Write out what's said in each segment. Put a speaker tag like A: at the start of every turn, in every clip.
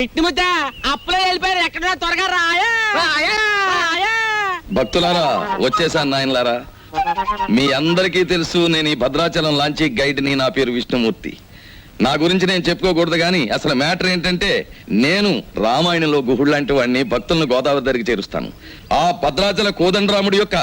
A: ఇట్టుముద్ద అప్పులో వెళ్ళిపోయారు ఎక్కడ త్వరగా రాయా.
B: భక్తులారా వచ్చేసాను నాయనలారా. మీ అందరికీ తెలుసు నేను ఈ భద్రాచలం లాంచీ గైడ్ని. నా పేరు విష్ణుమూర్తి. నా గురించి నేను చెప్పుకోకూడదు కానీ అసలు మ్యాటర్ ఏంటంటే నేను రామాయణంలో గుహుడు లాంటి వాడిని. భక్తులను గోదావరి దగ్గరికి చేరుస్తాను. ఆ భద్రాచల కోదండరాముడి యొక్క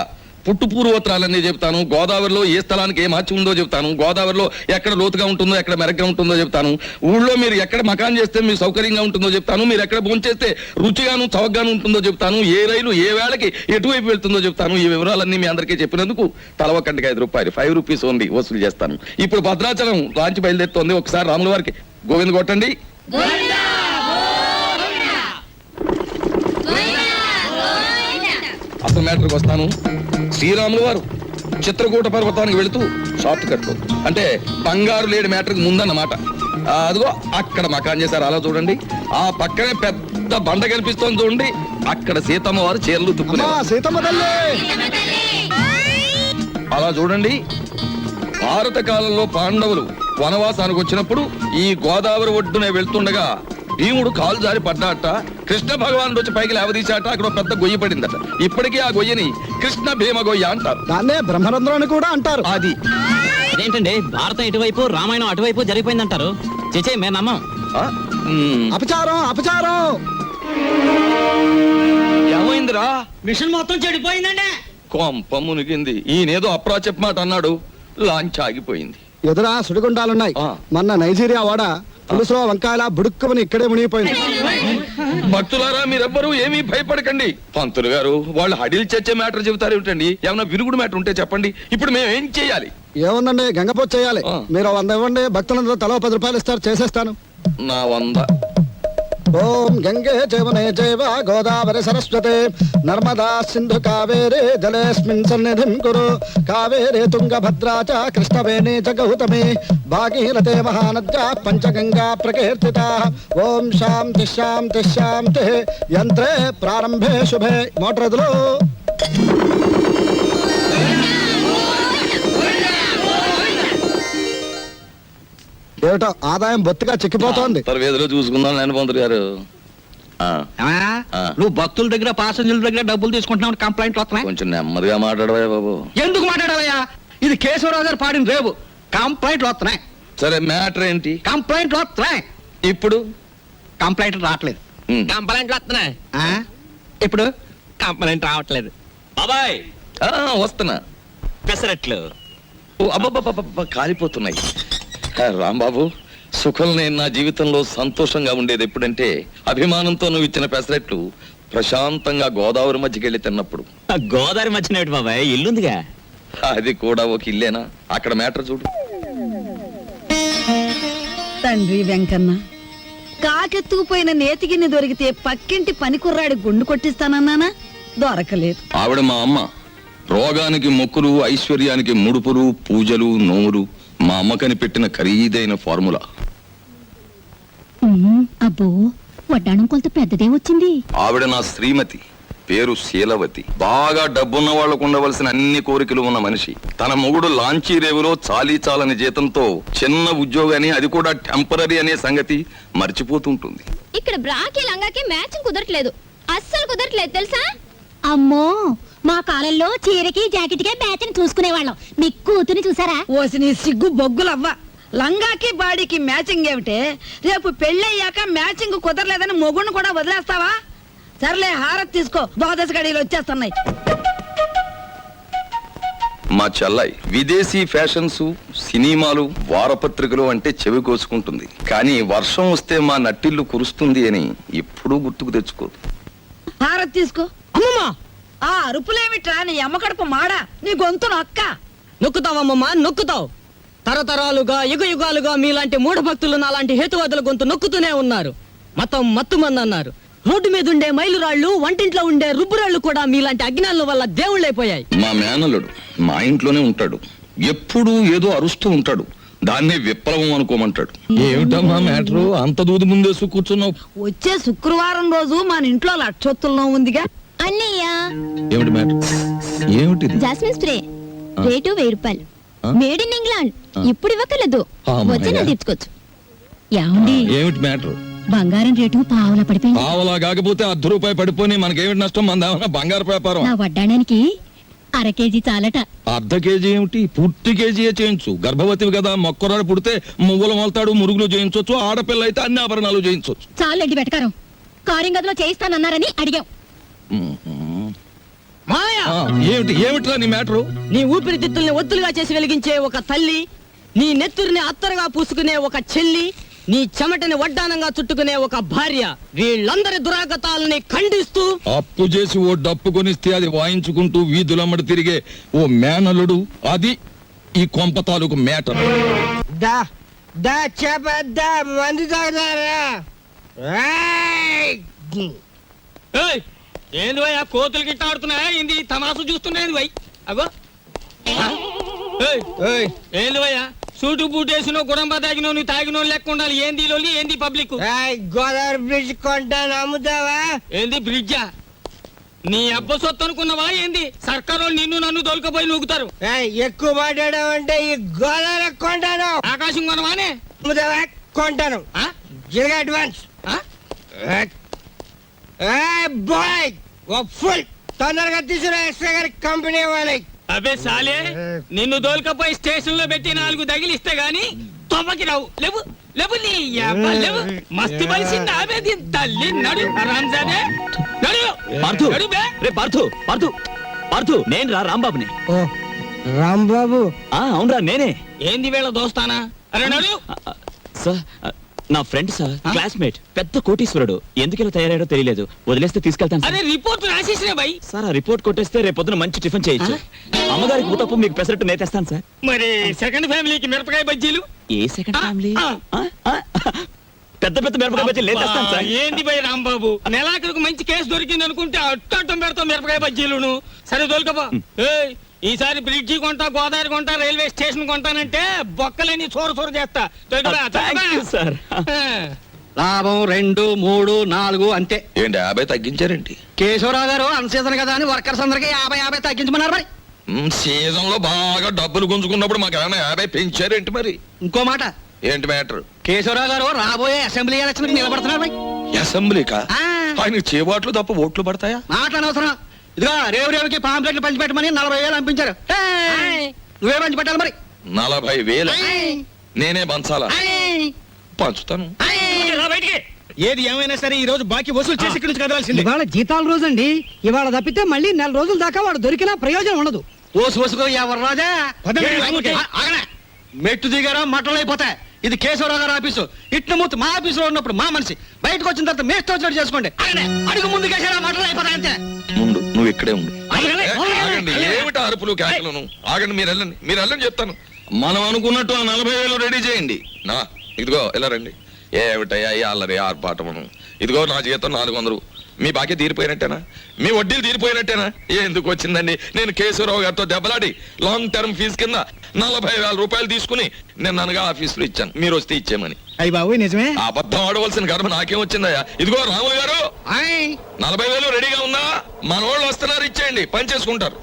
B: పుట్టు పూర్వోత్తరాలన్నీ చెప్తాను. గోదావరిలో ఏ స్థలానికి ఏ మార్చి ఉందో చెప్తాను. గోదావరిలో ఎక్కడ లోతుగా ఉంటుందో ఎక్కడ మెరగ్గా ఉంటుందో చెప్తాను. ఊళ్ళో మీరు ఎక్కడ మకాన్ చేస్తే మీకు సౌకర్యంగా ఉంటుందో చెప్తాను. మీరు ఎక్కడ భోంచేస్తే రుచిగాను చవకగాను ఉంటుందో చెప్తాను. ఏ రైలు ఏ వేళకి ఎటువైపు వెళ్తుందో చెప్తాను. ఈ వివరాలన్నీ మీ అందరికీ చెప్పినందుకు తల ఒక్కంటికి 5 రూపాయలు, 5 రూపీస్ ఓన్లీ వసూలు చేస్తాను. ఇప్పుడు భద్రాచలం లాంచి బయలుదేరుతోంది. ఒకసారి రాముల వారికి గోవింద కొట్టండి. అసలు మ్యాటర్కి వస్తాను. శ్రీరాములు వారు చిత్రకూట పర్వతానికి వెళుతూ షార్ట్ కట్ అంటే బంగారు లేడి మ్యాటర్కి ముందన్నమాట. అదిగో అక్కడ మకాన్ చేశారు, అలా చూడండి. ఆ పక్కనే పెద్ద బండ కనిపిస్తోంది చూడండి. అక్కడ సీతమ్మ వారు చీరలు తుక్కునే అలా చూడండి. భారత కాలంలో పాండవులు వనవాసానికి వచ్చినప్పుడు ఈ గోదావరి ఒడ్డునే వెళ్తుండగా భీముడు కాలు జారి పడ్డాట. కృష్ణ భగవానుడు వచ్చి పైకి లేవదీశాట. అక్కడ పెద్ద గొయ్యి పడిందట. ఇప్పటికీ ఆ గొయ్యని కృష్ణ భీమ గొయ్య అంటారు.
C: దాన్నే బ్రహ్మరంధ్రం అని కూడా అంటారు.
B: అది
A: అదేంటండి, భారతం ఇటువైపు రామాయణం అటువైపు జరిగిపోయిందంటారు. చేచే మేము నమ్మం.
C: అపచారం అపచారం.
B: ఏమైందిరా?
A: మిషన్ మొత్తం చెడిపోయిందండి.
B: కొంప మునిగింది. ఈయనేదో అప్రా చెప్పమాట అన్నాడు. లాంచ్ ఆగిపోయింది.
C: ఎదురా సుడిగుండాలున్నాయి. మొన్న నైజీరియా వాడ పులుసులో వంకాయల బుడుక్కుమని ఇక్కడే మునిగిపోయింది.
B: భక్తులారా మీరెవ్వరూ ఏమీ భయపడకండి. పంతులు గారు వాళ్ళు హడిల్ చచ్చే మ్యాటర్ చెబుతారు ఏమిటండి? ఏమన్నా విరుగుడు మ్యాటర్ ఉంటే చెప్పండి. ఇప్పుడు మేము ఏం చేయాలి?
C: ఏముందండి, గంగపోతు చేయాలి. మీరు 100 ఇవ్వండి, భక్తులందరూ తలో 10 రూపాయలు ఇస్తారు, చేసేస్తాను.
B: నా 100.
C: ఓం గంగే జమునే జైవ గోదావరి సరస్వతే నర్మదా సింధు కావేరే జలేస్మిన్ సన్నిధిం కురు కావేరే తుంగభద్రా చ కృష్ణవేణి చ గౌతమి భాగీరథే మహానద్యా పంచగంగా ప్రకీర్తితా. ఓం శాంతి శాంతి శాంతి. యంత్రే ప్రారంభే శుభే. మోటార్ ఎదురు. ఏమిటో ఆదాయం బొత్తిగా చిక్కిపోతోంది.
B: వేదిలో చూసుకుందాం నేను పంతులు గారు.
A: నువ్వు భక్తుల దగ్గర పాసెంజర్ల దగ్గర డబ్బులు తీసుకుంటున్నావు, కంప్లైంట్లు వస్తున్నాయి.
B: కొంచెం నెమ్మదిగా మాట్లాడవా బాబు.
A: ఎందుకు మాట్లాడవయ్యా? ఇది కేశవరావు గారు పాడిన రేవు. కంప్లైంట్లు వస్తున్నాయి.
B: సరే మ్యాటర్ ఏంటి?
A: కంప్లైంట్లు వస్తున్నాయి.
B: ఇప్పుడు
A: కంప్లైంట్లు రావట్లేదు. కంప్లైంట్లు వస్తున్నాయి. ఇప్పుడు కంప్లైంట్ రావట్లేదు. బాబాయ్
B: వస్తున్నా.
A: పెసరట్లు
B: అబ్బబ్బబ్బ కాలిపోతున్నాయి. రాంబాబు, సుఖం నేను నా జీవితంలో సంతోషంగా ఉండేది ఎప్పుడంటే అభిమానంతో నువ్వు ఇచ్చిన పెసరెట్లు ప్రశాంతంగా గోదావరి మధ్యకి వెళ్ళి తిన్నప్పుడు.
A: గోదావరి మధ్యన బాబాయ్ ఇల్లుందిగా.
B: అది కూడా ఒక ఇల్లేనా? అక్కడ మ్యాటర్ చూడు.
D: తండ్రి వెంకన్న, కాకెత్తుకుపోయిన నేతిగిన్ని దొరికితే పక్కింటి పనికుర్రాడి గుండు కొట్టిస్తానన్నానా? దొరకలేదు.
B: ఆవిడ మా అమ్మ. రోగానికి మొక్కులు, ఐశ్వర్యానికి ముడుపులు, పూజలు, నోములు మా అమ్మ కనిపెట్టిన ఖరీదైన ఫార్ములా.
E: అబ్బో, వడ్డాణం కొంత పెద్దదే వచ్చింది.
B: ఆవిడ నా శ్రీమతి. పేరు శీలవతి. బాగా డబ్బున్న వాళ్లకు ఉండవలసిన అన్ని కోరికలు ఉన్న మనిషి. తన మొగుడు లాంచీ రేవులో చాలీ చాలని జీతంతో చిన్న ఉద్యోగాన్ని, అది కూడా టెంపరీ అనే సంగతి మర్చిపోతుంటుంది.
E: ఇక్కడ బ్రాకి లంగాకి మ్యాచింగ్ కుదరట్లేదు, అస్సలు కుదరట్లేదు తెలుసా? అమ్మో, మా కాలంలో చీరకి జాకెట్కే మ్యాచింగ్ చూసుకునేవాళ్ళం. మీ కూతుని చూసారా?
D: ఓసి నీ సిగ్గు బొగ్గులవ్వ. లంగాకి బాడీకి మ్యాచింగ్ ఏమిటే? రేపు పెళ్ళయ్యాక మ్యాచింగ్ కుదరలేదని మొగుణ్ణి కూడా వదిలేస్తావా? సర్లే, హారతి తీసుకో, ద్వాదశ గడియలు వచ్చేస్తున్నాయి.
B: మా చెల్లాయి విదేశీ ఫ్యాషన్స్, సినిమాలు, వారపత్రికలు అంటే చెవి కోసుకుంటుంది. కానీ వర్షం వస్తే మా నట్టిల్లు కురుస్తుంది అని ఎప్పుడూ గుర్తుకు తెచ్చుకోదు.
D: హారతి తీసుకో.
A: అమ్మమ్మా,
D: ఆ అరుపులేమిట్రా? నీ అమ్మ కడుపు మాడా, నీ గొంతు నొక్క.
A: నొక్కుతావమ్మమ్మా, నొక్కుతావు. తరతరాలుగా యుగ యుగాలుగా మీలాంటి మూఢ భక్తులు నాలాంటి హేతువాదుల గొంతు నొక్కుతూనే ఉన్నారు. మతం మత్తుమంది అన్నారు. రోడ్డు మీద ఉండే మైలురాళ్లు, వంటింట్లో ఉండే రుబ్బురాళ్లు కూడా మీలాంటి అజ్ఞానుల వల్ల దేవుళ్ళైపోయాయి.
B: మా మేనల్లుడు మా ఇంట్లోనే ఉంటాడు. ఎప్పుడూ ఏదో అరుస్తూ ఉంటాడు. దాన్నే విప్లవం అనుకోమంటాడు. ఏమిటమ్మా మ్యాటరు? అంత దూది ముందేసు కూర్చున్నావు.
D: వచ్చే శుక్రవారం రోజు మన ఇంట్లో లక్షొత్తుల్లో ఉందిగా.
E: అన్నయ్య,
B: ఏమిటి మ్యాటర్? ఏమిటి?
E: జాస్మిన్ స్ప్రే రేటు 1000 రూపాయలు. Made in England. ఇప్పుడు ఇవ్వకలేదు, వచ్చి తీర్చుకోవచ్చు.
B: ఏమిటి మ్యాటర్?
E: బంగారం రేటు పావులా పడిపోయింది.
B: పావలా కాకపోతే ₹1 పడిపోయి మనకేమిటి నష్టం? మన ఏమన్నా బంగారు వ్యాపారం?
E: నా వడ్డాణానికి 1/2 కేజీ చాలట.
B: ½ కేజీ ఏమిటి? పూర్తి కేజీయే చేయించు. గర్భవతివి కదా, మొక్కరాడు పుడితే మువ్వలు మొలతాడు, మురుగులు చేయించవచ్చు. ఆడపిల్ల అయితే అన్ని ఆభరణాలు చేయించవచ్చు.
E: చాలండి వెటకారం. కారింగదిలో చేయిస్తానన్నారని అడిగాం.
A: మాయా,
B: ఏమిట్రా నీ మ్యాటరు?
A: నీ ఊపిరితిత్తుల్ని ఒత్తులుగా చేసి వెలిగించే ఒక తల్లి, నీ నెత్తురిని అత్తరుగా పూసుకునే ఒక చెల్లి, నీ చెమటని వడ్డానంగా చుట్టుకునే ఒక భార్య, వీళ్ళందరి దురాగతాలని ఖండిస్తూ
B: అప్పు చేసి ఓ డప్పు కొనిస్తే అది వాయించుకుంటూ వీధులమ్మడి తిరిగే ఓ మేనలుడు, అది ఈ కొంప తాలూకు మేటర్.
F: మందు తాగుతారా?
A: ఏంది భయ్, కోతులు గిట్ట ఆడుతున్నాయా? ఏంది తమాసు చూస్తున్నాయి భయ్? అగో ఏంది భయ్యా, సూటు బూటేసినో గుడంబ తాగినో నువ్వు తాగినో లెక్క ఉండాలి. ఏంది లోలి, ఏంది పబ్లిక్?
F: గోదావరి బ్రిడ్జ్ కొంటాను, అమ్ముతావా?
A: ఏంది బ్రిడ్జా? నీ అబ్బ సొత్తు అనుకున్నావా ఏంది? సర్కారు నిన్ను నన్ను దొలకపోయి నూగుతారు.
F: ఎక్కువ మాట్లాడావంటే ఈ గోదావరి కొంటాను.
A: ఆకాశం కొనవానే?
F: అమ్ముతావా? కొంటాను. జిల్గా అడ్వాన్స్. బాయ్ ఫుల్ తొందరగా తీసుకురా, ఎక్స్ట్రా గారి కంపెనీ వాళ్ళకి.
A: అబే సాలే, నిన్ను దోల్కపోయి స్టేషన్ లో పెట్టి 4 తగిలిస్తే గాని తొమ్మకి రావు. లేవు లేవు, నీ యబ్బ లేవు. మస్తి బలిసింది ఆమె దీని తల్లి. నడు రాంజాదే, నడు నడు బే.
G: రే పార్థు నేను రా రాంబాబుని.
F: రాంబాబు?
G: అవునరా నేనే.
A: ఏంది వేళ దోస్తానా? అరే నడు.
G: సార్ నా ఫ్రెండ్ సార్, క్లాస్మేట్, పెద్ద కోటీశ్వరుడు. ఎందుకు ఇలా తయారయ్యాడో తెలియలేదు. వదిలేస్తే తీసుకెళ్తాను సార్.
A: అరే రిపోర్ట్ రాసేసిన భయ్.
G: సార్ ఆ రిపోర్ట్ కొట్టేస్తే రేపు పొద్దున మంచి టిఫిన్ చేయొచ్చు. అమ్మగారికి ఊతప్పు, మీకు పెసరట్టు నేతేస్తాను సార్.
A: మరి సెకండ్ ఫ్యామిలీకి మిరపకాయ బజ్జీలు?
G: ఏ సెకండ్ ఫ్యామిలీ? పెద్ద పెద్ద మిరపకాయ బజ్జీలు నేతేస్తాను సార్.
A: ఏంది భయ్ రాంబాబు, నెలాఖరుకు మంచి కేసు దొరికింది అనుకుంటే అట్టం పెడతాం మిరపకాయ బజ్జీలును. సరే దొరకబా. ఈసారి బ్రిడ్జి కొంటా, గోదావరి కొంటా, రైల్వే స్టేషన్ కొంటానంటే బొక్కలని చోరు చేస్తా.
G: సార్
C: లాభం 2, 3, 4 అంతే.
B: ఏంటి 50 తగ్గించారేంటి?
C: కేశవరావు గారు అన్సీజన్ కదా అని వర్కర్స్ అందరికి 50 తగ్గించమన్నారు. మరి
B: సీజన్ లో బాగా డబ్బులు గుంజుకున్నప్పుడు మాకు ఏమైనా 50 పెంచారేంటి? మరి
C: ఇంకో మాట,
B: ఏంటి మ్యాటర్?
C: కేశవరావు గారు రాబోయే అసెంబ్లీ ఎలక్షన్ నిలబడుతున్నారు. మరి
B: అసెంబ్లీకా? ఆయన చేబాట్లు తప్ప ఓట్లు పడతాయా?
C: మాట్లాడనవసరం. ఇదిగో రేవుకి పాంప్లెట్లు పంచిపెట్టమని 40,000 పంపించారు. నువ్వే పంచి పెట్టాలి. మరి
B: 40,000 నేనే పంచాలా? పంచుతాను.
F: ఏది ఏమైనా సరే ఈ రోజు బాకీ వసూలు చేసి ఇక్కడి నుంచి కదలాల్సింది.
H: ఇవాళ జీతాల రోజు అండి. ఇవాళ తప్పితే మళ్ళీ 4 రోజుల దాకా వాడు దొరికినా ప్రయోజనం ఉండదు.
C: ఓసుకో ఎవరు రాజా? మెట్టు దిగారా మట్టలు అయిపోతాయి. ఇది కేశవరావు గారు ఆఫీసు. ఇట్ల మూర్తి మా ఆఫీసులో ఉన్నప్పుడు మా మనిషి, బయటకు వచ్చిన తర్వాత మేస్తో వచ్చినట్టు చేసుకోండి. అడుగు ముందు కేసారా మట్టలు అయిపోతాయి అంతే.
B: ముందు నువ్వు ఇక్కడే ఉండు. ఆగండి, ఏమిటి అరుపులు కేకలను? ఆగండి, మీరు వెళ్ళండి చెప్తాను. మనం అనుకున్నట్టు ఆ 40,000 రెడీ చేయండి. నా ఇదిగో ఎలా రండి. ఏమిటయ్యా ఈ అల్లరి ఆర్పాటమును? ఇదిగో నా జీతం 400. మీ బాకీ తీరిపోయినట్టేనా? మీ వడ్డీలు తీరిపోయినట్టేనా? ఎందుకు వచ్చిందండి? నేను కేశవరావు గారితో దెబ్బలాడి లాంగ్ టర్మ్ ఫీజు కింద 40,000 రూపాయలు తీసుకుని నేను అనగా ఆఫీసులో ఇచ్చాను. మీరు వస్తే ఇచ్చేమని.
F: అయ్యి బాబు నిజమే.
B: అబద్ధం ఆడవలసిన గర్భ నాకేం వచ్చిందయ్యా? ఇదిగో రాములు గారు, 40,000 రెడీగా ఉందా? మన వాళ్ళు వస్తున్నారు, ఇచ్చేయండి, పని చేసుకుంటారు.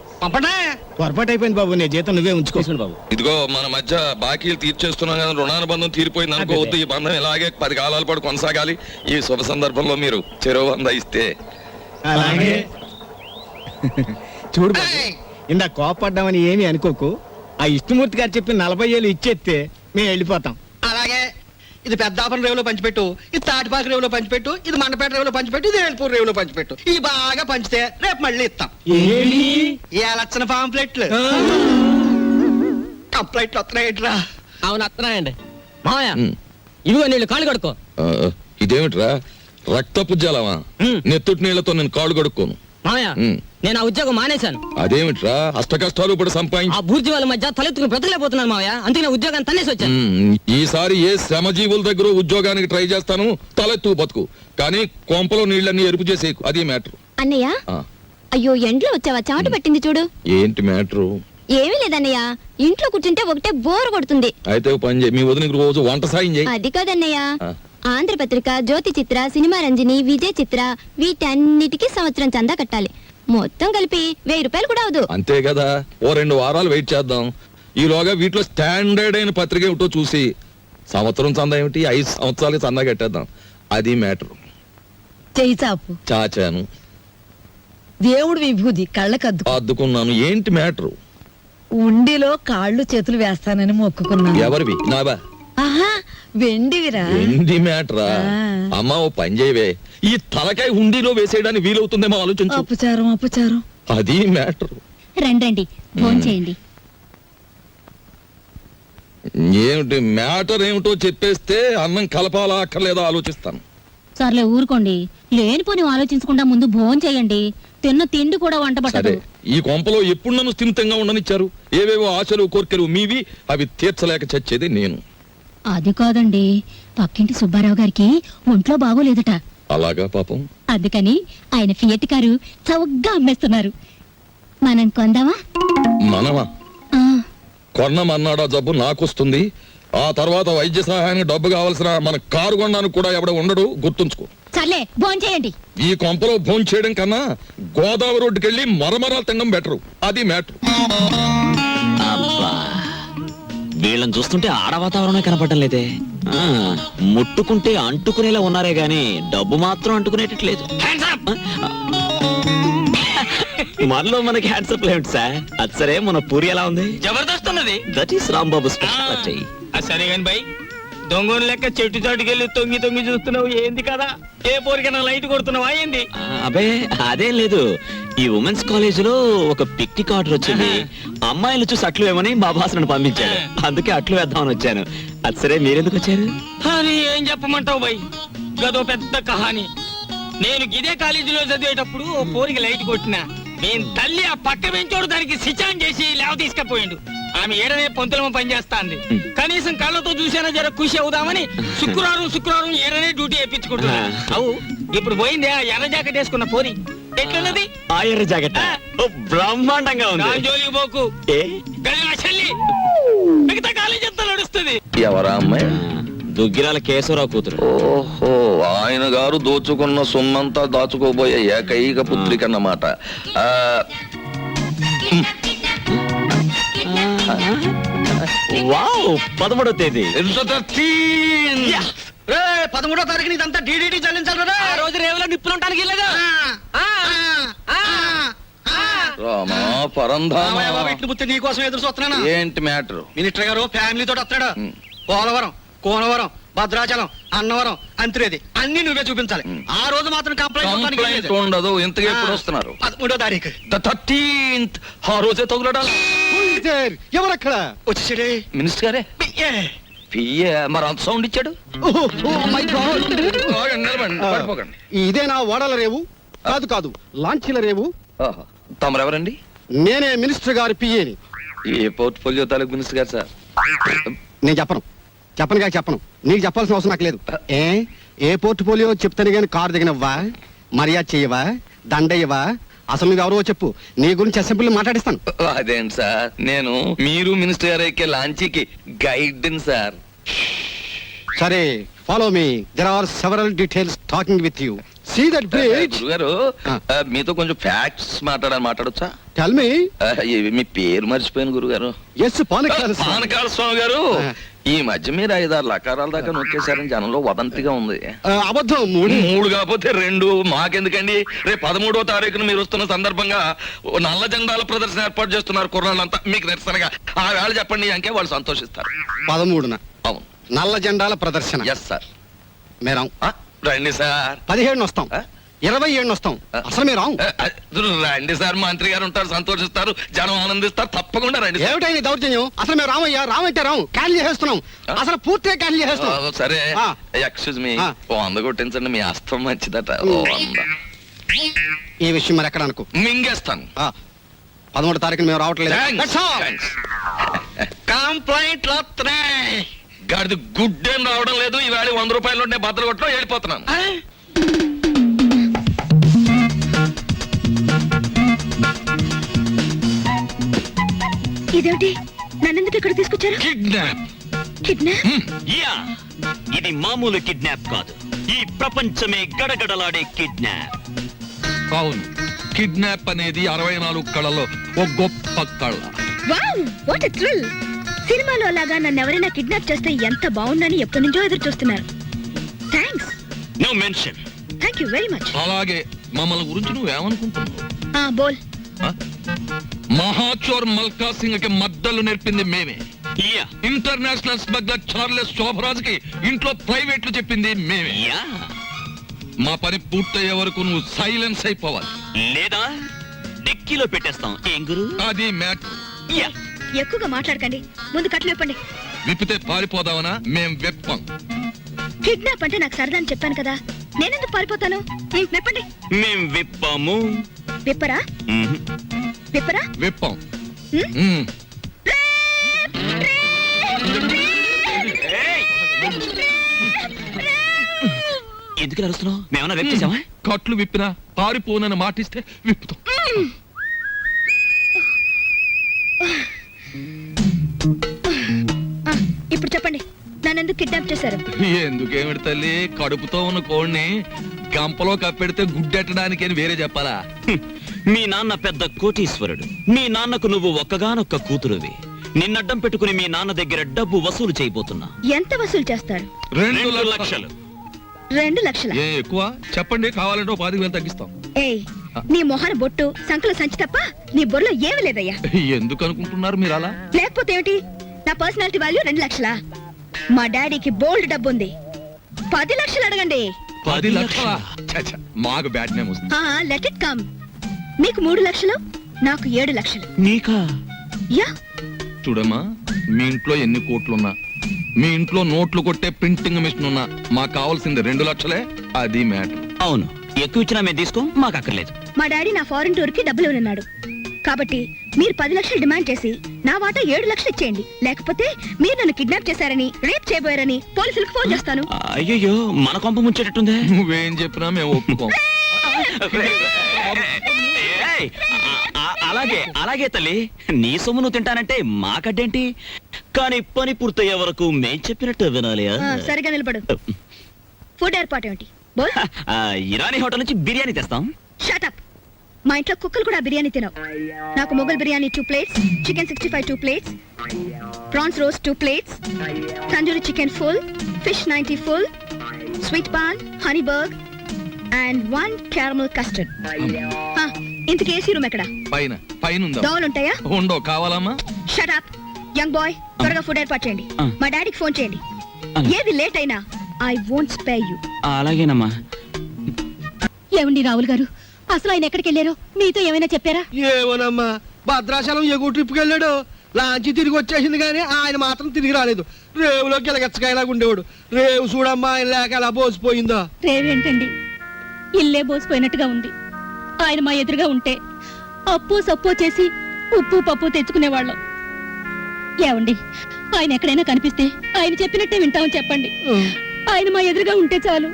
F: పొరపాటు అయిపోయింది బాబు, నీ జీతం నువ్వే ఉంచుకోవాలి బాబు.
B: ఇదిగో మన మధ్య బాకీలు తీర్చేస్తున్నాం కదా, రుణానుబంధం తీరిపోయింది అనుకోవద్దు. ఈ బంధం ఇలాగే 10 కాలాల పాటు కొనసాగాలి. ఈ శుభ సందర్భంలో మీరు చెరువు 100 ఇస్తే.
F: అలాగే చూడు బాబు, ఇందా కోపడ్డామని ఏమీ అనుకోకు. ఆ ఇష్టమూర్తి గారు చెప్పి 40,000 ఇచ్చేస్తే మేము వెళ్ళిపోతాం.
C: అలాగే ఇది పెద్దాపురం రేవులో పంచిపెట్టు, ఇది తాటిపాక రేవులో పంచిపెట్టు, ఇది మండపేట రేవులో పంచిపెట్టు, ఇది వేల్పూర్ రేవులో పంచిపెట్టు. ఈ బాగా పంచితే రేపు మళ్ళీ ఇస్తాం. ఏ లక్షణ పాంప్లెట్లు కంప్లైంట్లు వస్తున్నాయిట్రా.
A: అవును వస్తున్నాయండి. మావయ్య ఇదిగో నీళ్ళు కాళ్ళు కడుక్కో.
B: ఇదేమిట్రా, రక్తపు జలమా? నెత్తుటి నీళ్లతో నేను కాళ్ళు కడుక్కోను.
A: మావయ్య నేను ఆ ఉద్యోగం మానేశాను.
B: అదేమిట్రా, అష్ట కష్టాలు ఇప్పుడు సంపాదించి
A: ఆ బూర్జీ వాళ్ళ మధ్య తలెత్తుకుని బ్రతకలేకపోతున్నాను మావయ్య. అందుకే ఉద్యోగాన్ని తన్నేసి వచ్చాను.
B: ఈసారి ఏ శ్రమజీవుల దగ్గర ఉద్యోగానికి ట్రై చేస్తాను. తలెత్తు బతుకు, కానీ కొంపలో నీళ్ళన్నీ ఎరుపు చేసేకు. అది మ్యాటర్.
E: అన్నయ్య, అయ్యో ఎండ్లో వచ్చావా? చెమట పట్టింది చూడు.
B: ఏంటి మ్యాటరు?
E: ఏమీ లేదన్నయ్య, ఇంట్లో కూర్చుంటే ఒకటే బోర్ కొడుతుంది.
B: అయితే ఓ పని చేయి, మీ వదినకి రోజు వంట సాయం చేయి.
E: అది కాదన్నయ్య, ఆంధ్రపత్రిక, జ్యోతి చిత్ర, సినిమా రంజని, విజయ్ చిత్ర, వీటన్నిటికీ సంవత్సరం చందా కట్టాలి. మొత్తం కలిపి 1000 రూపాయలు కూడా అవదు.
B: అంతే కదా, ఓ 2 వారాలు వెయిట్ చేద్దాం. ఈలోగా వీటిలో స్టాండర్డ్ అయిన పత్రిక ఏమిటో చూసి సంవత్సరం చందా ఏమిటి, 5 సంవత్సరాలకి చందా కట్టేద్దాం. అది మ్యాటర్.
D: చెయ్యి చాపు.
B: చాచాను,
D: దేవుడు విభూది కళ్ళకద్దు.
B: అద్దుకున్నాను. ఏంటి మ్యాటర్?
D: ఉండిలో కాళ్ళు చేతులు వేస్తానని మొక్కుకున్నాను.
B: ఎవరివి? నావా?
D: ఆహా, వెండివిరా.
B: ఏంటి మ్యాటరా?
D: ఆ.
B: అమ్మా ఓ పని చేయవే, ఈ తలకాయ హుండీలో వేసేయడానికి వీలవుతుందేమో ఆలోచించు.
D: అపచారం అపచారం.
B: అది మ్యాటర్.
E: రండి ఫోన్ చేయండి.
B: ఏమిటి మ్యాటర్ ఏమిటో చెప్పేస్తే అన్నం కలపాలా అక్కర్లేదా ఆలోచిస్తాను.
E: సర్లే ఊరుకోండి, లేనిపోని ఆలోచించకుండా ముందు భోజనం చేయండి. తిన్న తిండి కూడా వంట
B: సరే,
E: పట్టదు.
B: ఈ కొంపలో ఎప్పుడు నన్ను స్థిమితంగా ఉండనిచ్చారు? ఏవేవో ఆశలు కోర్కెలు మీవి, అవి తీర్చలేక చచ్చేది నేను.
E: అది కాదండి, పక్కింటి సుబ్బారావు గారికి ఒంట్లో బాగోలేదట.
B: అలాగా పాపం.
E: అందుకని ఆయన ఫియట్ కారు చౌకగా అమ్మేస్తున్నారు. మనం కొందామా?
B: మనమా?
E: ఆ,
B: కొన్నమన్నాడా జబ్బు నాకొస్తుంది. ఆ తర్వాత వైద్య సహాయానికి డబ్బు కావాల్సిన మన కారు కొనడానికి కూడా ఎవడ ఉండడు, గుర్తుంచుకో.
E: సర్లే భోజనం చేయండి.
B: ఈ కొంపలో భోంచేయడం చేయడం కన్నా గోదావరి రోడ్డుకెళ్ళి మరమరాలు తినడం బెటరు. అది మ్యాటర్.
G: అబ్బా, వీళ్ళని చూస్తుంటే ఆడ వాతావరణమే కనపడడం లేదే. ఆ, ముట్టుకుంటే అంటుకునేలా ఉన్నారే గాని డబ్బు మాత్రం అంటుకునేటట్లేదు. మనలో మనకి హ్యాండ్సప్ లేదు సార్. అది సరే, మన పూరి ఎలా ఉంది?
I: జబర్దస్త్ ఉన్నది.
G: That is Rambabu speciality.
I: సరే కాని బై, దొంగను లెక్క చెట్టు చాటుకెళ్ళి తొంగి తొంగి చూస్తున్నావు ఏంది కదా? ఏ పోరికైనా లైట్ కొడుతున్నావా ఏంది?
G: అబే అదేం లేదు, ఈ ఉమెన్స్ కాలేజ్ లో ఒక పిక్నిక్ ఆర్డర్ వచ్చింది. అమ్మాయిలు చూసి అట్లు వేమని మా బాస్ నన్ను పంపించాడు. అందుకే అట్లు వేద్దామని వచ్చాను. అది సరే, మీరెందుకు వచ్చారు?
I: అని ఏం చెప్పమంటావు బై, గదో పెద్ద కహాని. నేను ఇదే కాలేజీలో చదివేటప్పుడు ఓ పోరికి లైట్ కొట్టినా, నేను తల్లి ఆ పక్క పెంచోడు దానికి సిచాన్ చేసి లేవ తీసుకపోయిండు. ఆమె ఏడనే పొంతులమ పనిచేస్తాంది. కనీసం కళ్ళతో చూసేనా జర ఖుషి అవుదామని శుక్రవారం ఏడనే డ్యూటీ వేయించుకుంటున్నా. అవు ఇప్పుడు పోయింది ఆ ఎర్ర జాకెట్ వేసుకున్న పోరి. ఎట్లున్నది
G: ఆ ఎర్ర జాకెట్ బ్రహ్మాండంగా ఉంది.
I: దాని జోలికి పోకు,
G: ఏ
I: గది నా చెల్లి. మిగతా కాలేజీ అంతా నడుస్తుంది.
B: ఎవరా అమ్మాయి?
G: దుగ్గిరాల కేశవరావు కూతురు.
B: ఓహో, ఆయన గారు దోచుకున్న సొమ్మంతా దాచుకోబోయే ఏకైక పుత్రిక అన్నమాట.
G: వావ్, 13వ తేదీ.
H: 13వ తారీఖున ఇదంతా డీడీటీ చెల్లించాలి.
I: ఆ రోజు రేవులో నిప్పులు ఉంటానికి వెళ్ళదు.
B: రామా పరంధామా,
H: నీకోసం ఎదురు చూస్తున్నాను.
B: ఏంటి మ్యాటర్?
H: మినిస్టర్ గారు ఫ్యామిలీ తోటి వస్తాడు. పోలవరం, కోనవరం, భద్రాచలం, అన్నవరం, అంత్రేది అన్ని నువ్వే చూపించాలి. ఆ రోజు మాత్రం
B: కంప్లైంట్ ఉండదు. ఇంతగా ఎప్పుడు వస్తున్నారు?
H: 13వ తారీఖు.
B: 13th. ఆ రోజే తగులడాలి.
C: ఎవరక్కడ?
H: వచ్చేసాడే
B: మినిస్టర్ గారే. పియ్యే మరి అంత సౌండ్ ఇచ్చాడు. ఆగండి, నిలబడండి, పడిపోకండి.
C: ఇదేనా ఓడల రేవు? కాదు కాదు, లాంచీల రేవు.
B: ఆహా, తమరెవరండి?
C: నేనే మినిస్టర్ గారి పిఏని.
B: ఏ పోర్ట్ఫోలియో తాలూకు మినిస్టర్ గారు సార్?
C: నేను చెప్పను. నీకు చెప్పాల్సిన అవసరం నాకు లేదు. ఏ పోర్ట్ఫోలియో చెప్తాను గాని కారు దిగనవ్వా, మర్యాద చెయ్యవా, దండయ్యవా? అసలు నువ్వు ఎవరో చెప్పు, నీ గురించి అసెంబ్లీ మాట్లాడిస్తాను.
B: అదేంటి సార్, నేను మీరు మినిస్టర్ గారు ఎక్కే లాంచీకి గైడ్ సార్.
C: సరే, follow me. There are several details talking with you. See that bridge.
B: గురుగారు, మీతో కొంచెం ఫ్యాక్ట్స్ మాట్లాడొచ్చా?
C: Tell me.
B: మీ పేరు మర్చిపోయాను గురుగారు.
C: ఎస్, పానకాల
B: స్వామి గారు. ఈ మధ్య మీరు 5-6 లకారాల దాకా నొక్కేశారని జనంలో వదంతిగా ఉంది.
C: అబద్ధం.
B: 3 కాకపోతే 2. మాకెందుకండి? రేపు 13వ తారీఖున మీరు వస్తున్న సందర్భంగా నల్ల జెండాల ప్రదర్శన ఏర్పాటు చేస్తున్నారు కుర్రాళ్ళంతా. మీకు నిరసనగా ఆ వేళ చెప్పండి అంకే వాళ్ళు సంతోషిస్తారు.
C: 13న
B: అవును,
C: నల్ల జెండాల ప్రదర్శన.
B: Yes sir.
C: మేరాం.
B: రండి సార్.
C: 17 వస్తాం, 27 వస్తాం. అసలు మీరు
B: రండి సార్, మంత్రి గారు ఉంటారు, సంతోషిస్తారు, జనం ఆనందిస్తారు. తప్పకుండా రండి.
C: ఏమిటైంది దౌర్జన్యం? అసలు మేము రామయ్యా, రామంటే రాము, క్యాన్సిల్ చేసేస్తున్నాం. అసలు పూర్తిగా క్యాన్సిల్ చేసేస్తున్నాం.
B: సరే, ఎక్స్క్యూజ్ మీ, 100 కొట్టించండి, మీ అస్తం మంచిదట. 100.
C: ఈ విషయం మరి ఎక్కడ అనుకో,
B: మింగేస్తాను.
C: 13వ తారీఖున మేము రావట్లేదు.
B: కంప్లైంట్ గాడిది గుడ్ ఏం రావడం లేదు. ఈవేళ 100 రూపాయలు ఉంటే బద్దలు కొట్టడం వెళ్ళిపోతున్నాను.
E: ఇదేంటి, నన్నెందుకు ఇక్కడ తీసుకొచ్చారు? కిడ్నాప్?
G: యా, ఇది మామూలు కిడ్నాప్ కాదు. ఈ ప్రపంచమే గడగడలాడే కిడ్నాప్.
B: అవును, కిడ్నాప్ అనేది 64 కళలో ఒక గొప్ప కళ.
E: Wow, what a thrill! సినిమాలో లాగా నన్ను ఎవరైనా కిడ్నాప్ చేస్తే ఎంత బాగుందని ఎప్పటి నుంచో ఎదురు చూస్తున్నారు. Thanks.
G: No mention.
E: Thank you very much.
B: అలాగే మమ్మల్ని గురించి నువ్వేమనుకుంటున్నావు?
E: బోల్.
B: ఆ? మహాచోర్ మల్కా సింగ్ కి మద్దలు నేర్పింది మేమే.
G: యా
B: ఇంటర్నేషనల్ స్మగ్లర్ చార్లెస్ శోభరాజ్కి ఇంట్లో ప్రైవేట్లు చెప్పింది మేమే.
G: యా
B: మా పని పూర్తయ్యే వరకు నువ్వు సైలెన్స్ అయిపోవాలి.
G: లేదా డిక్కీలో పెట్టేస్తాం. ఏం గురు?
B: అది మ్యాటర్.
G: యా
E: ఎక్కువగా మాట్లాడకండి, ముందు కట్లు విప్పండి.
B: విప్పితే పారిపోదామనా? మేం వెప్పం.
E: కిడ్నాప్ అంటే నాకు సరదా అని చెప్పాను కదా, నేనెందుకు పారిపోతాను? విప్పండి.
G: మేం విప్పాము.
E: విప్పరా?
G: మ్మ్.
E: విప్పరా?
B: వెప్పం.
E: హ్మ్?
G: ఏయ్! ఎందుకు అరుస్తున్నావు? మేమన్నా వెప్ చేసావా?
B: కట్లు విప్పినా పారిపోనని మాటిస్తే విప్పుతాం.
E: ఇప్పుడు చెప్పండి, నన్నెందుకు కిడ్నాప్ చేశారు?
B: ఎందుకేమిటి తల్లి, కడుపుతో ఉన్న కోడిని గంపలో కప్పెడితే గుడ్డెట్టడానికి అని వేరే చెప్పాలా?
G: హ్మ్. మీ నాన్న పెద్ద కోటీశ్వరుడు. మీ నాన్నకు నువ్వు ఒక్కగానొక్క కూతురువి. నిన్నడ్డం పెట్టుకుని మీ నాన్న దగ్గర డబ్బు వసూలు చేయబోతున్నా.
E: ఎంత వసూలు చేస్తారు?
B: 2
G: లక్షలు.
E: 2 లక్షల?
B: ఏ ఎక్కువ చెప్పండి, కావాలంటే 5,000 తగ్గిస్తాం.
E: ఏయ్, నీ మొహన బొట్టు, సంకల సంచి తప్ప నీ బొర్రలో ఏమీ లేదయ్యా.
B: ఎందుకు అనుకుంటున్నారు మీరు అలా?
E: లేకపోతే ఏమిటి? నా పర్సనాలిటీ వాల్యూ 2 లక్షలా? మా డాడీకి బోల్డ్ డబ్బు ఉంది. 10 లక్షలు అడగండి.
B: 10 లక్షలా? ఛ, ఛ, మాకు బ్యాట్ నేమ్ వస్తుంది.
E: Let it come. మీకు 3 లక్షలు, నాకు 7 లక్షలు.
G: నీకా?
E: యా.
B: చూడమ్మా, మీ ఇంట్లో ఎన్ని కోట్లున్నా, మీ ఇంట్లో నోట్లు కొట్టే ప్రింటింగ్ మిషన్ ఉన్నా, మాకు కావాల్సింది 2 లక్షలే. అది మ్యాటర్.
G: అవును, ఎక్కువ ఇచ్చినా మేము తీసుకో, మాకు అక్కర్లేదు.
E: మా డాడీ నా ఫారెన్ టూర్ కి డబ్బులు ఉన్నాడు కాబట్టి మీరు 10 లక్షలు డిమాండ్ చేసి నా వాటా 7 లక్షలు ఇచ్చేయండి. లేకపోతే మీరు నన్ను కిడ్నాప్ చేశారని, రేప్ చేయబోయారని పోలీసులకు ఫోన్ చేస్తాను.
G: అయ్యో, మన కొంప ముంచేటట్టుందే.
B: నువ్వేం చెప్పినా మేము ఒప్పుకోం.
G: ఏయ్, అలాగే అలాగే తల్లి, నీ సొమ్ము నువ్వు తింటానంటే మాకడ్డేంటి? కానీ పని పూర్తయ్యే వరకు మేం చెప్పినట్టు వినాలి.
E: సరిగా నిలబడు. ఫుడ్ ఏర్పాటు ఏమిటి? బోల్.
G: ఇరానీ హోటల్ నుంచి బిర్యానీ తెస్తాం.
E: Shut up. మా ఇంట్లో కుక్కలు కూడా బిర్యానీ తినవు. నాకు Mughal biryani 2 plates, chicken 65 2 plates, prawns roast 2 plates, tandoori chicken full, fish 90 full, sweet paan, honey burg and 1 caramel custard. ఇంతకీ ఏసీ రూమ్ ఎక్కడ?
B: పైన పైన ఉందా?
E: దోవలు ఉంటాయా?
B: ఉండో, కావాలమ్మా?
E: Shut up. యంగ్ బాయ్, త్వరగా ఫుడ్ ఏర్పాటు చేయండి. మా డాడీకి ఫోన్ చేయండి. ఏది లేట్ అయినా ఐ వోంట్ స్పేర్ యు.
G: అలాగేనమ్మా.
E: ఏమండి రావుల్ గారు, అసలు ఆయన ఎక్కడికి వెళ్ళారో మీతో ఏమైనా చెప్పారా?
H: ఏమోనమ్మా, భద్రాచలం ఎగువ ట్రిప్కి వెళ్ళాడు. లాంచి తిరిగి వచ్చేసింది కానీ ఆయన మాత్రం తిరిగి రాలేదు. రేవులో గిలగచ్చకాయలాగా ఉండేవాడు. రేవు చూడమ్మా, ఆయన లేక ఎలా బోసిపోయిందో.
E: రేవేంటండి, ఇల్లే బోసిపోయినట్టుగా ఉంది. ఆయన మా ఎదురుగా ఉంటే అప్పు సప్పు చేసి ఉప్పు పప్పు తెచ్చుకునేవాళ్ళం. ఏమండి, ఆయన ఎక్కడైనా కనిపిస్తే ఆయన చెప్పినట్టే వింటామని చెప్పండి. ఆయన మా ఎదురుగా ఉంటే చాలు.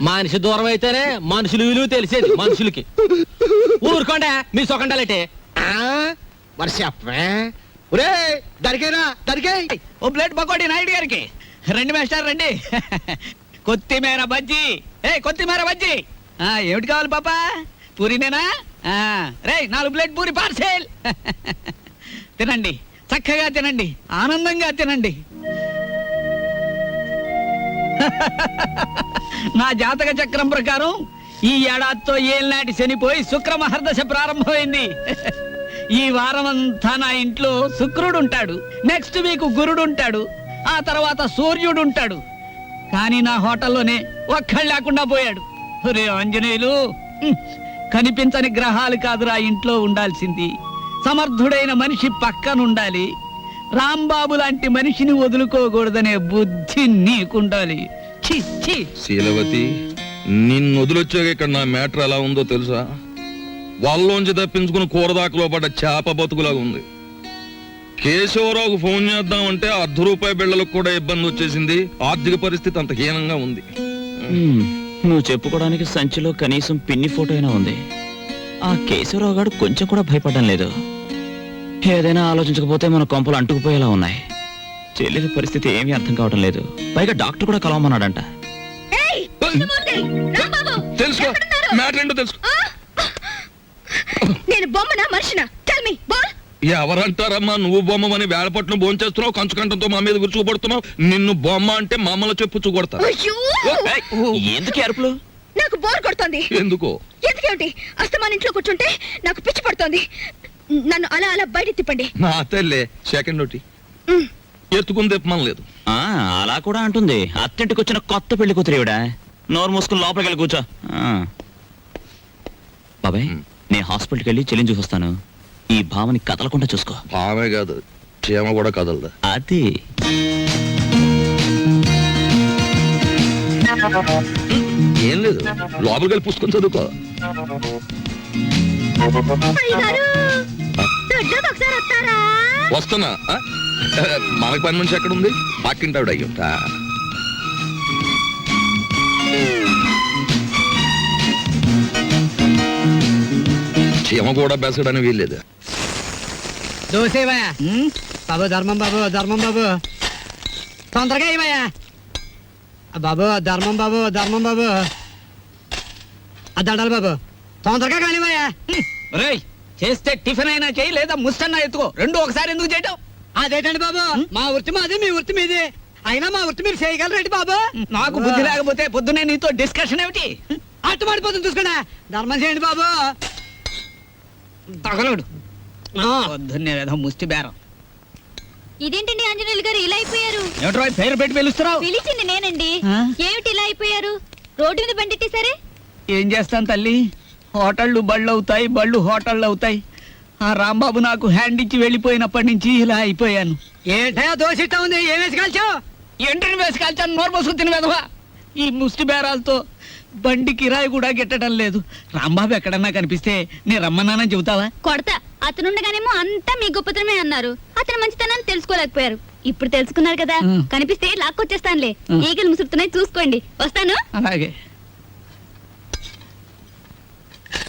A: మనిషి దూరం అయితేనే మనుషులు విలువ తెలిసేది మనుషులకి. ఊరుకోండా మీ సొకండాలంటే.
H: మరి చెప్పే. ఒరే దరికేనా, దరికే.
F: ఓ ప్లేట్ పకోడీ నాయుడు గారికి. రండి మేస్టర్ రండి. కొత్తిమీర బజ్జీ. కొత్తిమీర బజ్జీ. ఏమిటి కావాలి పాపా? పూరినేనా? రే 4 ప్లేట్ పూరి పార్సెల్. తినండి, చక్కగా తినండి, ఆనందంగా తినండి. నా జాతక చక్రం ప్రకారం ఈ ఏడాదితో ఏళ్ళనాటి శనిపోయి శుక్ర మహర్దశ ప్రారంభమైంది. ఈ వారం అంతా నా ఇంట్లో శుక్రుడు ఉంటాడు, నెక్స్ట్ వీక్ గురుడు ఉంటాడు, ఆ తర్వాత సూర్యుడు ఉంటాడు. కానీ నా హోటల్లోనే ఒక్కడు లేకుండా పోయాడు. రే ఆంజనేయులు, కనిపించని గ్రహాలు కాదురా ఇంట్లో ఉండాల్సింది. సమర్థుడైన మనిషి పక్కనుండాలి. రాంబాబు లాంటి మనిషిని వదులుకోకూడదనే బుద్ధి నీకుండాలి. ఛీ, ఛీ.
B: శీలవతి, నిన్ను వదిలొచ్చాక ఇక్కడ నా మ్యాటర్ ఎలా ఉందో తెలుసా? వాళ్ళలోంచి తప్పించుకుని కూరదాకలో పడ్డ చేప బతుకులాగా ఉంది. కేశవరావుకు ఫోన్ చేద్దామంటే ₹1/2 బిళ్ళలకు కూడా ఇబ్బంది వచ్చేసింది. ఆర్థిక పరిస్థితి అంత హీనంగా ఉంది.
G: నువ్వు చెప్పుకోవడానికి సంచిలో కనీసం పిన్ని ఫోటో అయినా ఉంది. ఆ కేశవరావు గారు కొంచెం కూడా భయపడడం లేదు. ఏదైనా ఆలోచించకపోతే మన కొంపలు అంటుకుపోయేలా ఉన్నాయి. చెల్లెలి పరిస్థితి ఏమీ అర్థం కావడం లేదు. పైగా డాక్టర్ కూడా కలవమన్నాడంట.
B: తెలుసుకో, మ్యాటర్ ఏంటో తెలుసుకో.
E: నేను బొమ్మనా మనిషినా? Tell me. బోల్.
B: ఎవరంటారమ్మా నువ్వు బొమ్మని వేళపట్నం భోంచేస్తున్నావు, కంచుకంఠంతో మా మీద విరుచుకుపడుతున్నావు. నిన్ను బొమ్మ అంటే మమ్మల్ని చెప్పు చూకొడతా.
E: అయ్యో!
G: ఎందుకు అరుపులు?
E: నాకు బోర్ కొడుతోంది.
B: ఎందుకో?
E: ఎందుకేమిటి? అస్తమాన్ ఇంట్లో కూర్చుంటే నాకు పిచ్చి పడుతోంది. నన్ను అలా అలా బయట తిప్పండి.
B: నా తల్లే సెకండ్ నోటి ఎత్తుకుని తెప్పమని లేదు.
G: అలా కూడా అంటుంది. అత్తింటికి వచ్చిన కొత్త పెళ్లి కూతురేవిడా. నోరు మూసుకుని లోపలికి వెళ్ళి కూర్చో. బాబాయ్, నేను హాస్పిటల్కి వెళ్ళి చెల్లిని చూసొస్తాను. ఈ భావని కదలకుండా చూసుకో.
B: ఆమె కాదు, చీమ కూడా కదలదా.
G: అది
B: ఏం లేదు, లోపలికి వెళ్ళి పుస్తకం చదువుకో.
E: అయ్యగారు, దొడ్లోకి ఒకసారి వస్తారా?
B: వస్తున్నా. మనకు పని మనిషి ఎక్కడ ఉంది? పక్కింటావిడ అయ్యుంటా. చీమ కూడా బెసడని వీల్లేదు.
H: దోసేవయ్యా బాబు, ధర్మం బాబు, ధర్మం బాబు, తొందరగా ఇవయ్యా బాబు, ధర్మం బాబు, ధర్మం బాబు, దండాలి బాబు, తొందరగా కానివయ్యా.
F: రేయ్, చేస్తే టిఫిన్ అయినా చేయి, లేదా ముస్తన్నా ఎత్తుకో. రెండు ఒకసారి ఎందుకు చేయటం?
H: అదేటండి బాబు, మా వృత్తి మాది, మీ వృత్తి మీది. అయినా మా వృత్తి మీరు చేయగలరేంటి బాబు?
F: నాకు బుద్ధి లేకపోతే పొద్దునే నీతో డిస్కషన్ ఏమిటి?
H: అట్టుమాడిపోతుంది చూసుకోండి. ధర్మం చేయండి బాబు.
F: తగలడు పొద్దున్నే ఏదో ముష్టి బేరం.
E: ఇదేంటండి ఆంజనేయులు గారు ఇలా అయిపోయారు?
F: ఏమిట్రా పేరు పెట్టి పిలుస్తున్నావు?
E: పిలిచింది నేనండి.
F: ఆ?
E: ఏమిటి ఇలా అయిపోయారు? రోడ్డు మీద బండిట్టేశారే?
F: ఏం చేస్తాను తల్లి, హోటళ్ళు బళ్ళు అవుతాయి, బళ్ళు హోటళ్ళు అవుతాయి. ఆ రాంబాబు నాకు హ్యాండ్ ఇచ్చి వెళ్ళిపోయినప్పటి నుంచి ఇలా అయిపోయాను.
H: ఏంటయ్యా దోశ ఇట్టా ఉంది, ఏం వేసి కాల్చావు?
F: ఎంట్రీని వేసి కాల్చాను, నోరు పోసుకు తిని వెధవా. ఈ ముష్టి బేరాలతో బండి కిరాయి కూడా గిట్టడం లేదు. రాంబాబు ఎక్కడన్నా కనిపిస్తే నేను రమ్మన్నానని చెబుతావా?
E: కొడతా. అతనుండగానేమో అంతా మీ గొప్పతనమే అన్నారు. అతని మంచితనాన్ని తెలుసుకోలేకపోయారు. ఇప్పుడు తెలుసుకున్నారు కదా, కనిపిస్తే లాక్కొచ్చేస్తానులే. ఈగలు ముసురుతున్నాయి, చూసుకోండి. వస్తాను.
F: అలాగే.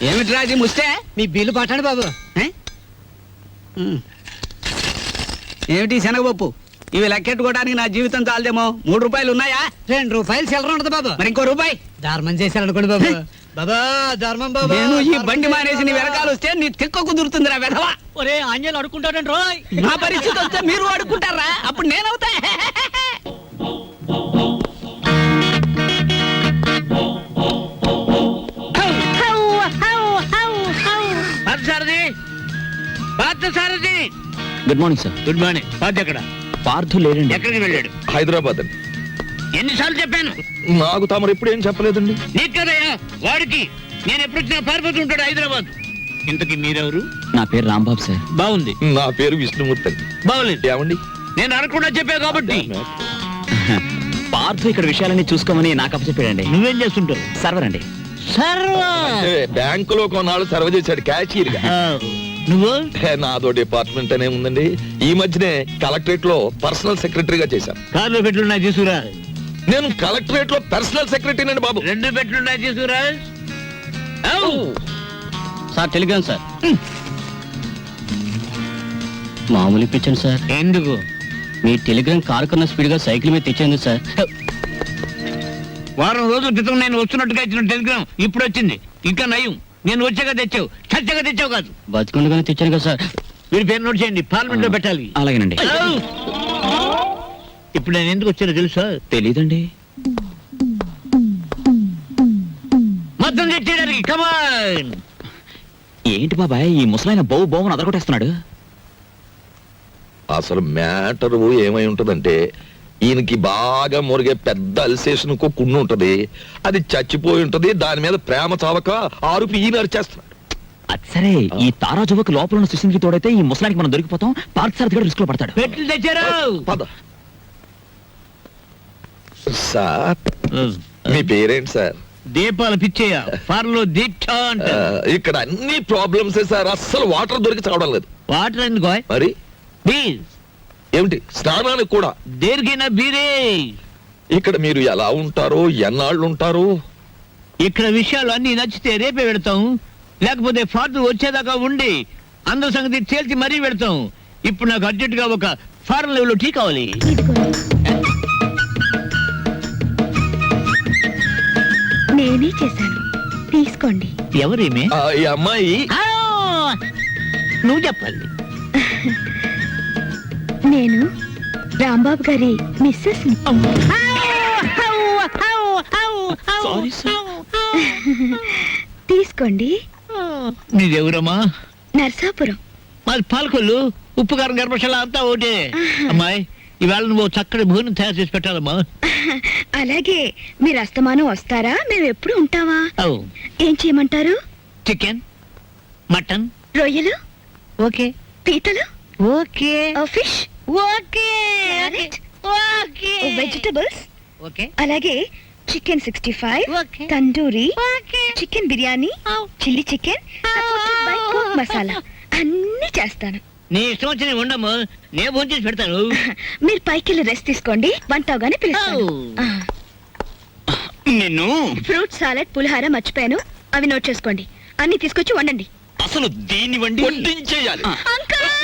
F: ఏమిటి రాజీ ముస్తే?
H: మీ బిల్లు పట్టండి బాబు.
F: ఏమిటి శనగపప్పు? ఇవి లెక్కెట్టుకోవడానికి నా జీవితం చాలదేమో. 3 రూపాయలు ఉన్నాయా?
H: 2 రూపాయలు చిల్లర ఉండదు బాబు.
F: మరి ఇంకో రూపాయి
H: ధర్మం చేశారనుకోండి బాబు. బాబా, ధర్మం బాబు.
F: నేను ఈ బండి మానేసి నీ వెనకాల వస్తే నీ తిక్క కుదురుతుందిరా వెధవా.
A: ఒరే ఆంజనేయులు అడుకుంటాడండి రోయ్.
F: నా పరిస్థితి వస్తే మీరు అడుక్కుంటారా? అప్పుడు నేనవుతా. Sarathi,
G: good morning sir.
F: Good morning. Party ఎక్కడ?
G: పార్థు లేడండి.
F: ఎక్కడికి వెళ్ళాడు?
B: హైదరాబాద్ అండి.
F: ఎన్నిసార్లు చెప్పాను?
B: నాకు తమరు ఎప్పుడు ఏం చెప్పలేదండి.
F: నీకు కదయ్యా, వాడికి. నేను ఎప్పుడు వచ్చినా పారిపోతూ ఉంటాడు హైదరాబాద్. ఇంతకీ మీరెవరు?
G: నా పేరు రాంబాబు సార్.
F: బాగుంది.
B: నా పేరు విష్ణుమూర్తి అండి.
F: బాగులేదు.
B: ఏమండి?
F: నేను అనకుండా చెప్పా కాబట్టి.
G: పార్థు ఇక్కడ విషయాలన్నీ చూసుకోమని నాకు అప్పచెప్పాడండి.
F: నువ్వేం చేస్తుంటావు?
G: సర్వర్ అండి.
B: అంటే బ్యాంకులో కొన్నాళ్ళు సర్వ్ చేశాడు క్యాషియర్ గా.
F: నువ్వు?
B: నాదో డిపార్ట్మెంట్ అనే ఉందండి. ఈ మధ్యనే కలెక్టరేట్ లో పర్సనల్ సెక్రటరీగా చేశాను.
F: కార్లో పెట్లున్నాయి తీసుకురా.
B: నేను కలెక్టరేట్ లో పర్సనల్ సెక్రటరీ అండి బాబు.
F: 2 పెట్లున్నాయి తీసుకురా.
A: Sir Telegram sir. మామూలు ఇప్పించండి సార్.
F: ఎందుకు?
A: మీ టెలిగ్రామ్ కారు కన్నా స్పీడ్ గా సైకిల్ మీద తెచ్చేందు సార్.
F: వారం రోజుల క్రితం నేను వస్తున్నట్టుగా ఇచ్చిన టెలిగ్రామ్ ఇప్పుడు వచ్చింది. ఇంకా నయం, నేను వచ్చాక తెచ్చావు, చచ్చాక తెచ్చావు కాదు.
A: బతికుండగానే తెచ్చాను కదా సార్.
F: మీరు పేరు నోట్ చేయండి, పార్లమెంట్ లో పెట్టాలి.
G: అలాగేనండి.
F: ఇప్పుడు నేను ఎందుకు వచ్చానో తెలుసా?
G: తెలీదండి.
F: మొత్తం తెచ్చేయడానికి. కమాన్.
G: ఏంటి బాబాయ్, ఈ ముసలాయన బౌ బౌని అదరగొట్టేస్తున్నాడు.
B: అసలు మ్యాటర్ ఏమై ఉంటదంటే, ఈయనకి బాగా మురిగే పెద్ద అల్సేషన్ కున్ను ఉంటది. అది చచ్చిపోయి ఉంటది. దాని మీద ప్రేమ చావక ఆరుపి ఈయన అరిచేస్తున్నాడు.
G: అది సరే, ఈ తారా జువకు లోపల ఉన్న సుశీల్కి తోడైతే ఈ ముసలానికి మనం దొరికిపోతాం. పార్క్ సార్ దగ్గర రిస్క్ లో పడతాడు.
F: పెట్లు తెచ్చారు.
B: పద సార్. మీ పేరేంటి సార్?
F: దీపాలు పిచ్చేయ. ఫార్లో దీక్ష అంటారు.
B: ఇక్కడ అన్ని ప్రాబ్లమ్స్ సార్. అస్సలు వాటర్ దొరికి చావడం లేదు.
F: వాటర్ ఎందుకో?
B: మరి
F: ప్లీజ్.
B: ఏమిటి స్నానానికి కూడా?
F: దేనికైనా బీరే.
B: ఇక్కడ మీరు ఎలా ఉంటారో, ఎన్నాళ్ళు ఉంటారు?
F: ఇక్కడ విషయాలు అన్ని నచ్చితే రేపే పెడతాం, లేకపోతే ఫార్దు వచ్చేదాకా ఉండి అందరి సంగతి తేల్చి మరీ పెడతాం. ఇప్పుడు నాకు అర్జెంట్ గా ఒక ఫారెన్ లెవెల్ టీ కావాలి.
E: నేనే చేశాను, తీసుకోండి.
F: ఎవరేమే?
B: ఈ అమ్మాయి
F: నువ్వు చెప్పాలి.
E: నేను రాంబాబు గారి మిస్సెస్
G: సారీ సార్.
E: తీసుకోండి.
F: నీదెవరమ్మా?
E: నర్సాపురం.
F: మాది పాలకొల్లు. ఉప్పు కారం గర్భశాల అంతా ఒకటే. అమ్మాయి ఇవాళ నువ్వు చక్కటి భోజనం తయారు చేసి పెట్టాలమ్మా.
E: అలాగే మీరు అస్తమానం వస్తారా, మేము ఎప్పుడు ఉంటావా? ఏం చేయమంటారు?
F: చికెన్, మటన్,
E: రొయ్యలు,
F: ఓకే
E: పీతలు,
F: okay
E: fish,
F: okay okay
E: vegetables,
F: okay
E: అలాగే chicken 65,
F: Okay.
E: Tandoori,
F: Okay.
E: Chicken biryani, chilli chicken, supported by cook masala అన్ని చేస్తాను.
F: నీ ఇష్టం వచ్చి ఉండము. నేను ఫోన్ చేసి పెడతాను.
E: మీరు పైకి వెళ్ళి రెస్ట్ తీసుకోండి, వంట అవగానే పిలుస్తాను.
G: నిన్ను
E: ఫ్రూట్ సాలెడ్, పులిహార మర్చిపోయాను, అవి నోట్ చేసుకోండి. అన్ని తీసుకొచ్చి వండండి.
G: అసలు దీన్ని వండి
B: వడ్డించేయాలి.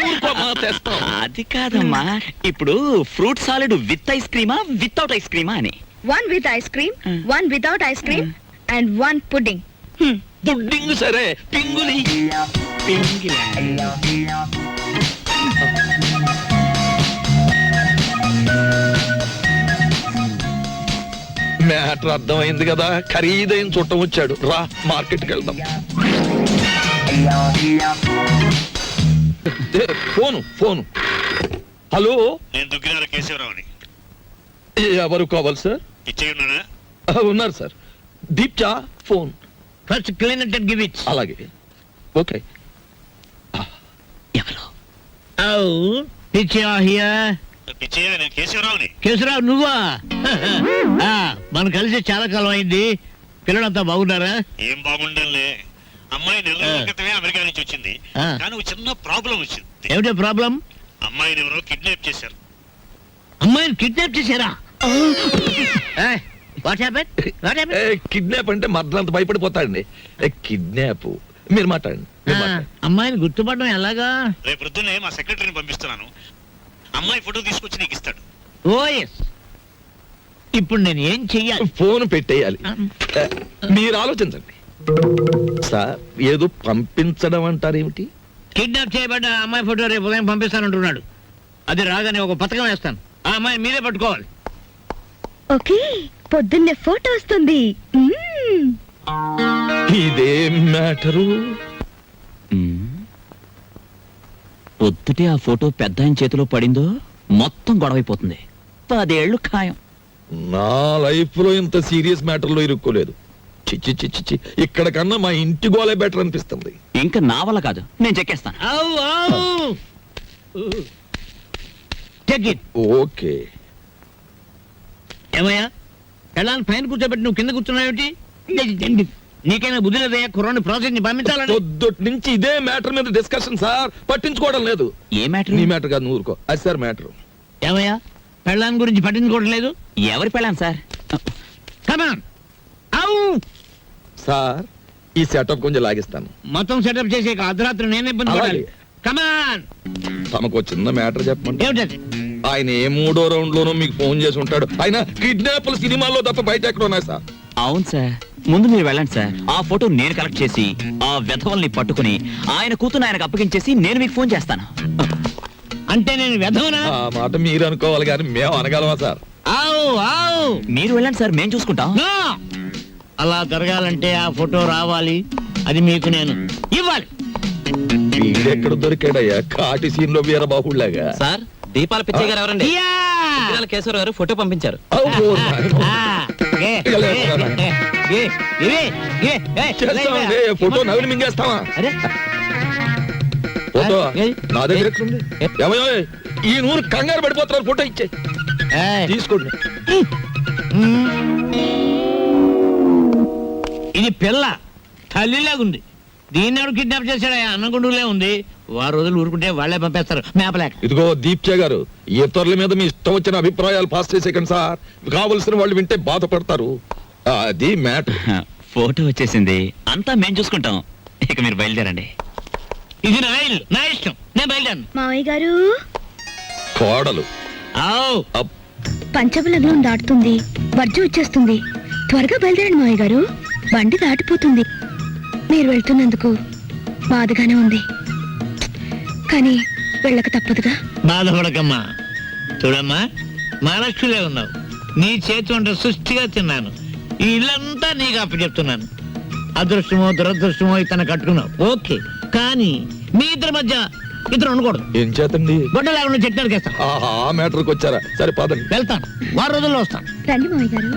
B: ఊరుకోమా, తెస్తాం.
G: అది కాదమ్మా, ఇప్పుడు ఫ్రూట్ సాలెడ్ విత్ ఐస్ క్రీమా వితౌట్ ఐస్ క్రీమా అని.
E: 1 with ice cream, 1 without ice cream, and 1 pudding.
B: Pudding సరే, పింగులి. మ్యాటర్ అర్థమైంది కదా. ఖరీదైన చుట్టం వచ్చాడు. రా, మార్కెట్కి వెళ్దాం. Phone phone. హలో,
J: నేను దుగ్గినాల కేశవరావుని.
B: ఎవరు కావాలి సార్?
J: ఇచ్చేయున్నానా?
B: ఉన్నారు సార్. దీప్చా phone.
F: First clean and give it.
B: అలాగే, ఓకే.
G: ఎవరు?
J: పిచ్చయ్య, నేను కేశవరావుని.
F: కేశవరావు నువ్వా? మనం కలిసి చాలా కాలం అయింది. పిల్లలంతా బాగున్నారా?
J: ఏం బాగుండంలే. అమ్మాయి నెల రోజుల క్రితమే అమెరికా నుంచి వచ్చింది. కానీ ఒక చిన్న ప్రాబ్లం వచ్చింది.
F: ఏమిటో ప్రాబ్లం?
J: అమ్మాయిని ఎవరో కిడ్నాప్ చేశారు.
F: అమ్మాయిని కిడ్నాప్ చేశారా? What happen? What happen?
B: Kidnap అంటే మర్దలంత భయపడిపోతాడండి. కిడ్నాప్ మీరు మాట్లాడండి, మీరు మాట్లాడండి.
F: అమ్మాయిని గుర్తుపడడం ఎలాగా?
J: రేపు పొద్దున్నే మా సెక్రటరీని పంపిస్తున్నాను. అమ్మాయి ఫోటో తీసుకొచ్చి నీకు ఇస్తాడు.
F: ఓ ఎస్. ఇప్పుడు నేను ఏం చెయ్యాలి?
B: ఫోన్ పెట్టేయాలి. మీరు ఆలోచించండి సార్. ఏదో పంపించడం అంటారేమిటి?
F: కిడ్నాప్ చేయబడ్డ అమ్మాయి ఫోటో రేపు ఉదయం పంపిస్తానంటున్నాడు. అది రాగానే ఒక పథకం వేస్తాను. ఆ అమ్మాయి మీరే పట్టుకోవాలి.
E: ఓకే, పొద్దున్నే ఫోటో వస్తుంది.
B: ఇదేం మ్యాటరు?
G: పొద్దుటే ఆ ఫోటో పెద్ద ఆయన చేతిలో పడిందో మొత్తం గొడవైపోతుంది. 10 ఏళ్ళు ఖాయం.
B: నా లైఫ్ లో ఇంత సీరియస్ మ్యాటర్ లో ఇరుక్కోలేదు. చిచ్చి చిచ్చి చి, ఇక్కడ కన్నా మా ఇంటి గోలే బెటర్ అనిపిస్తుంది.
G: ఇంకా నా వల్ల కాదు, నేను చెక్కేస్తాను.
B: ఓకే.
F: ఏమయ్యా, ఎలాంటి పైన కూర్చోబెట్టి నువ్వు కింద కూర్చున్నావేంటి? నీకైనా బుద్ధి లేదయ్యా, కుర్రాన్ని ప్రాసెస్ ని పంపించాలని.
B: పొద్దుటి నుంచి ఇదే మ్యాటర్ మీద డిస్కషన్ సార్. పట్టించుకోవడం లేదు.
G: ఏ మ్యాటర్?
B: నీ మ్యాటర్ కాదు, నువ్వు ఊరుకో. అది సార్ మ్యాటర్.
F: ఏమయ్యా, పెళ్ళాన్ని గురించి పట్టించుకోవడం లేదు?
G: ఎవరి పెళ్ళాను సార్?
F: కమాన్.
B: సార్, ఈ సెటప్ కొంచెం లాగిస్తాను.
F: మొత్తం సెటప్ చేసి అర్ధరాత్రి నేను ఇబ్బంది పడాలి. కమాన్.
B: తమకు చిన్న మ్యాటర్ చెప్పండి.
F: ఏమిటది?
B: ఆయన ఏ 3వ రౌండ్ లోనో మీకు ఫోన్ చేసి ఉంటాడు. ఆయన కిడ్నాప్ల సినిమాల్లో తప్ప బయట ఎక్కడ ఉన్నాయి సార్?
G: అవును సార్. ముందు మీరు వెళ్ళండి సార్. ఆ ఫోటో నేను కలెక్ట్ చేసి ఆ వెధవల్ని పట్టుకుని ఆయన కూతురు ఆయనకు అప్పగించేసి నేను మీకు ఫోన్ చేస్తాను.
F: అంటే నేను వెధవనా?
B: ఆ మాట మీరు అనుకోవాలి కానీ మేము అనగలమా సార్?
G: మీరు వెళ్ళండి సార్, మేము చూసుకుంటాం.
F: No! అలా జరగాలంటే ఆ ఫోటో రావాలి. అది మీకు నేను ఇవ్వాలి.
B: వీడెక్కడ దొరికాడయ్యా కాటి సీన్ లో వీరబాహుళ్లాగా?
A: సార్, దీపాల పిచ్చయ్య గారు ఎవరండి?
F: యా!
A: కేశవరావు గారు ఫోటో పంపించారు.
B: ఫోటో నవ్వులు మింగేస్తావా?
F: అరే,
B: ఫోటో నా దగ్గర ఎక్కడుంది? ఏమయ్యో, ఈ నూరు కంగారు పడిపోతున్నారు. ఫోటో ఇచ్చే తీసుకోండి.
F: ఇది పిల్ల తల్లిలాగుంది. దీన్ని ఎవరు కిడ్నాప్ చేశాడా? అన్నగుండులే ఉంది. వారు రోజులు ఊరుకుంటే వాళ్లే పంపేస్తారు మేపలేక.
B: ఇదిగో దీప్చే గారు, ఇతరుల మీద మీ ఇష్టం వచ్చిన అభిప్రాయాలు పాస్ చేసేకండి సార్. కావలసిన వాళ్ళు వింటే బాధపడతారు. అది మ్యాటర్.
G: ఫోటో వచ్చేసింది, అంతా మేము చూసుకుంటాం. ఇక మీరు బయలుదేరండి.
F: ఇది నా ఇల్లు, నా ఇష్టం. నేను బయలుదేరను.
E: మావయ్య గారు,
B: కోడలు
F: ఆవ్.
E: పంచబలగ్నం దాటుతుంది, వర్జం వచ్చేస్తుంది. త్వరగా బయలుదేరండి మావయ్య గారు, బండి దాటిపోతుంది. మీరు వెళ్తున్నందుకు బాధగానే ఉంది, కానీ వెళ్ళక తప్పదుగా.
K: బాధపడకమ్మా. చూడమ్మా, మహాలక్ష్మిలే ఉన్నావు. నీ చేతి వంట సృష్టిగా తిన్నాను. ఈ ఇల్లంతా నీకు అప్పచెప్తున్నాను. అదృష్టమో దురదృష్టమో ఇతను కట్టుకున్నావు, ఓకే. కానీ మీ ఇద్దరి మధ్య ఇద్దరు ఉండకూడదు.
B: ఏం చేతండి
K: గొడ్డ లేకుండా చెట్టు నరికేస్తాను.
B: ఆ మ్యాటర్కి వచ్చారా? సరే పదండి.
K: వెళ్తాను, 3 రోజుల్లో వస్తాను.
E: రండి మావయ్య గారు.